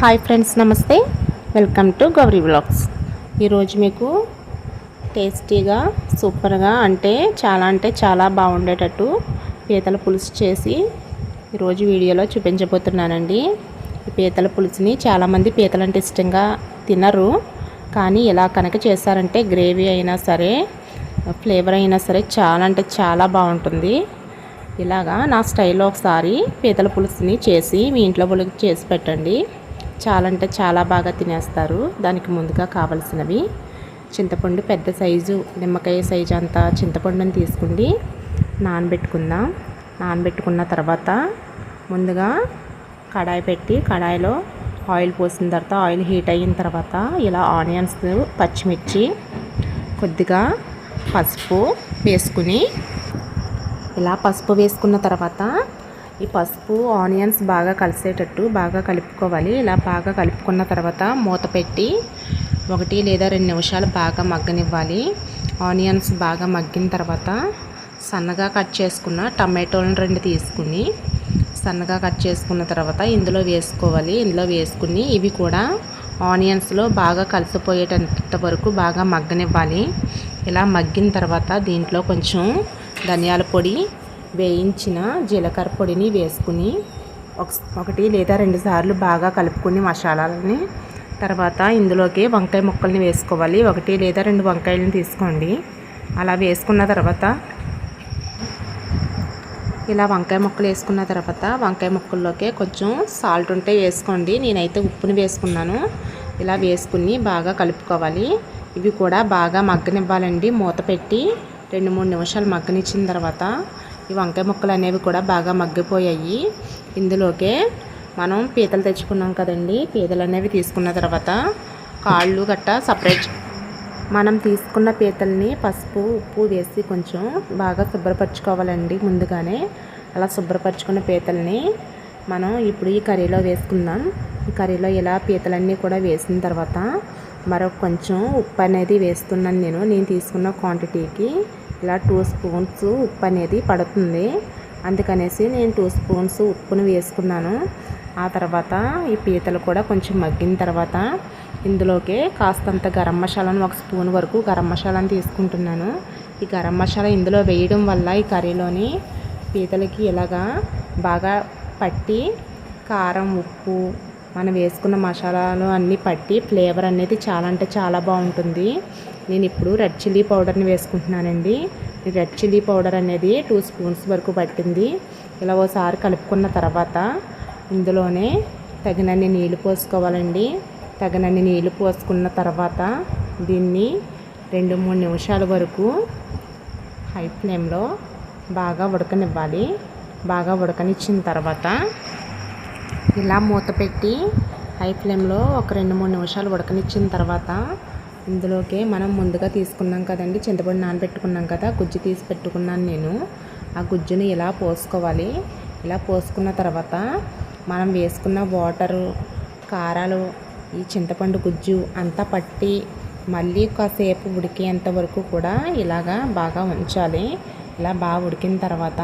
Hi friends, నమస్తే. Welcome to Gauri vlogs. ఈరోజు మీకు టేస్టీగా సూపర్గా అంటే చాలా బాగుండేటట్టు పీతల పులుసు చేసి ఈరోజు వీడియోలో చూపించబోతున్నానండి. ఈ పీతల పులుసుని చాలామంది పీతలు అంటే ఇష్టంగా తినరు, కానీ ఇలా కనుక చేశారంటే గ్రేవీ అయినా సరే ఫ్లేవర్ అయినా సరే చాలా బాగుంటుంది. ఇలాగా నా స్టైల్లో ఒకసారి పీతల పులుసుని చేసి మీ ఇంట్లో వాళ్ళకి చేసి పెట్టండి. చాలా బాగా తినేస్తారు. దానికి ముందుగా కావలసినవి చింతపండు, పెద్ద సైజు నిమ్మకాయ సైజు అంత చింతపండుని తీసుకుని నానబెట్టుకుందాం. నానబెట్టుకున్న తర్వాత ముందుగా కడాయి పెట్టి కడాయిలో ఆయిల్ పోసిన తర్వాత ఆయిల్ హీట్ అయిన తర్వాత ఇలా ఆనియన్స్, పచ్చిమిర్చి, కొద్దిగా పసుపు వేసుకుని ఇలా పసుపు వేసుకున్న తర్వాత ఈ పసుపు ఆనియన్స్ బాగా కలిసేటట్టు బాగా కలుపుకోవాలి. ఇలా బాగా కలుపుకున్న తర్వాత మూత పెట్టి 1 లేదా 2 నిమిషాలు బాగా మగ్గనివ్వాలి. ఆనియన్స్ బాగా మగ్గిన తర్వాత సన్నగా కట్ చేసుకున్న టమాటోలను 2 తీసుకుని సన్నగా కట్ చేసుకున్న తర్వాత ఇందులో వేసుకోవాలి. ఇందులో వేసుకుని ఇవి కూడా ఆనియన్స్లో బాగా కలిసిపోయేటంత వరకు బాగా మగ్గనివ్వాలి. ఇలా మగ్గిన తర్వాత దీంట్లో కొంచెం ధనియాల పొడి, వేయించిన జీలకర్ర పొడిని వేసుకుని 1 లేదా 2 సార్లు బాగా కలుపుకుని మసాలాలని తర్వాత ఇందులోకి వంకాయ ముక్కల్ని వేసుకోవాలి. 1 లేదా 2 వంకాయలను తీసుకోండి. అలా వేసుకున్న తర్వాత ఇలా వంకాయ ముక్కలు వేసుకున్న తర్వాత వంకాయ ముక్కల్లోకి కొంచెం సాల్ట్ ఉంటే వేసుకోండి. నేనైతే ఉప్పుని వేసుకున్నాను. ఇలా వేసుకుని బాగా కలుపుకోవాలి. ఇవి కూడా బాగా మగ్గనివ్వాలండి. మూత పెట్టి 2-3 నిమిషాలు మగ్గనిచ్చిన తర్వాత ఈ వంకాయ ముక్కలు అనేవి కూడా బాగా మగ్గిపోయాయి. ఇందులోకే మనం పీతలు తెచ్చుకున్నాం కదండి, పీతలు అనేవి తీసుకున్న తర్వాత కాళ్ళు గట్టా సపరేట్ మనం తీసుకున్న పీతల్ని పసుపు, ఉప్పు వేసి కొంచెం బాగా శుభ్రపరచుకోవాలండి. ముందుగానే అలా శుభ్రపరచుకున్న పీతల్ని మనం ఇప్పుడు ఈ కర్రీలో వేసుకుందాం. ఈ కర్రీలో ఇలా పీతలన్నీ కూడా వేసిన తర్వాత మరొక కొంచెం ఉప్పు అనేది వేస్తున్నాను. నేను తీసుకున్న క్వాంటిటీకి ఇలా 2 స్పూన్స్ ఉప్పు అనేది పడుతుంది. అందుకనేసి నేను 2 స్పూన్స్ ఉప్పును వేసుకున్నాను. ఆ తర్వాత ఈ పీతలు కూడా కొంచెం మగ్గిన తర్వాత ఇందులోకి కాస్తంత గరం మసాలాను 1 స్పూన్ వరకు గరం మసాలాను తీసుకుంటున్నాను. ఈ గరం మసాలా ఇందులో వేయడం వల్ల ఈ కర్రీలోని పీతలకి ఇలాగా బాగా పట్టి కారం, ఉప్పు మనం వేసుకున్న మసాలాలు అన్నీ పట్టి ఫ్లేవర్ అనేది చాలా బాగుంటుంది. నేను ఇప్పుడు రెడ్ చిల్లీ పౌడర్ని వేసుకుంటున్నానండి. ఈ రెడ్ చిల్లీ పౌడర్ అనేది 2 స్పూన్స్ వరకు పట్టింది. ఇలా ఓసారి కలుపుకున్న తర్వాత ఇందులోనే తగినన్ని నీళ్ళు పోసుకోవాలండి. తగినన్ని నీళ్ళు పోసుకున్న తర్వాత దీన్ని 2-3 నిమిషాల వరకు హై ఫ్లేమ్లో బాగా ఉడకనివ్వాలి. బాగా ఉడకనిచ్చిన తర్వాత ఇలా మూత పెట్టి హై ఫ్లేమ్లో ఒక 2-3 నిమిషాలు ఉడకనిచ్చిన తర్వాత ఇందులోకి మనం ముందుగా తీసుకున్నాం కదండి, చింతపండు నానబెట్టుకున్నాం కదా, గుజ్జు తీసి పెట్టుకున్నాను నేను. ఆ గుజ్జుని ఇలా పోసుకోవాలి. ఇలా పోసుకున్న తర్వాత మనం వేసుకున్న వాటరు, కారాలు, ఈ చింతపండు గుజ్జు అంతా పట్టి మళ్ళీ కాసేపు ఉడికేంత వరకు కూడా ఇలాగా బాగా ఉంచాలి. ఇలా బాగా ఉడికిన తర్వాత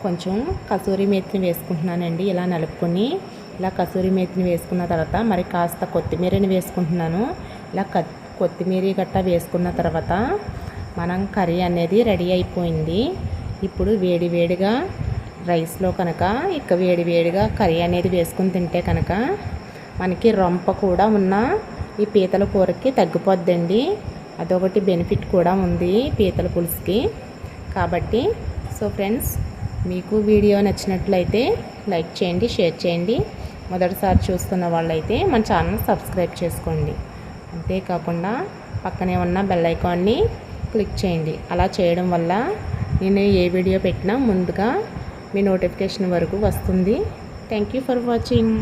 కొంచెం కసూరి మేతిని వేసుకుంటున్నానండి. ఇలా నలుపుకొని ఇలా కసూరి మేతిని వేసుకున్న తర్వాత మరి కాస్త కొత్తిమీరని వేసుకుంటున్నాను. ఇలా కొత్తిమీర గట్టా వేసుకున్న తర్వాత మనం కర్రీ అనేది రెడీ అయిపోయింది. ఇప్పుడు వేడివేడిగా రైస్లో కనుక ఇక వేడివేడిగా కర్రీ అనేది వేసుకుని తింటే కనుక మనకి రొంప కూడా ఉన్న ఈ పీతల కూరకి తగ్గిపోద్దండి. అదొకటి బెనిఫిట్ కూడా ఉంది పీతల పులుసుకి. కాబట్టి సో ఫ్రెండ్స్, మీకు వీడియో నచ్చినట్లయితే లైక్ చేయండి, షేర్ చేయండి. మొదటిసారి చూస్తున్న వాళ్ళైతే మన ఛానల్ సబ్స్క్రైబ్ చేసుకోండి. అంతేకాకుండా పక్కనే ఉన్న బెల్ ఐకాన్ని క్లిక్ చేయండి. అలా చేయడం వల్ల నేను ఏ వీడియో పెట్టినా ముందుగా మీ నోటిఫికేషన్ వరకు వస్తుంది. Thank you for watching.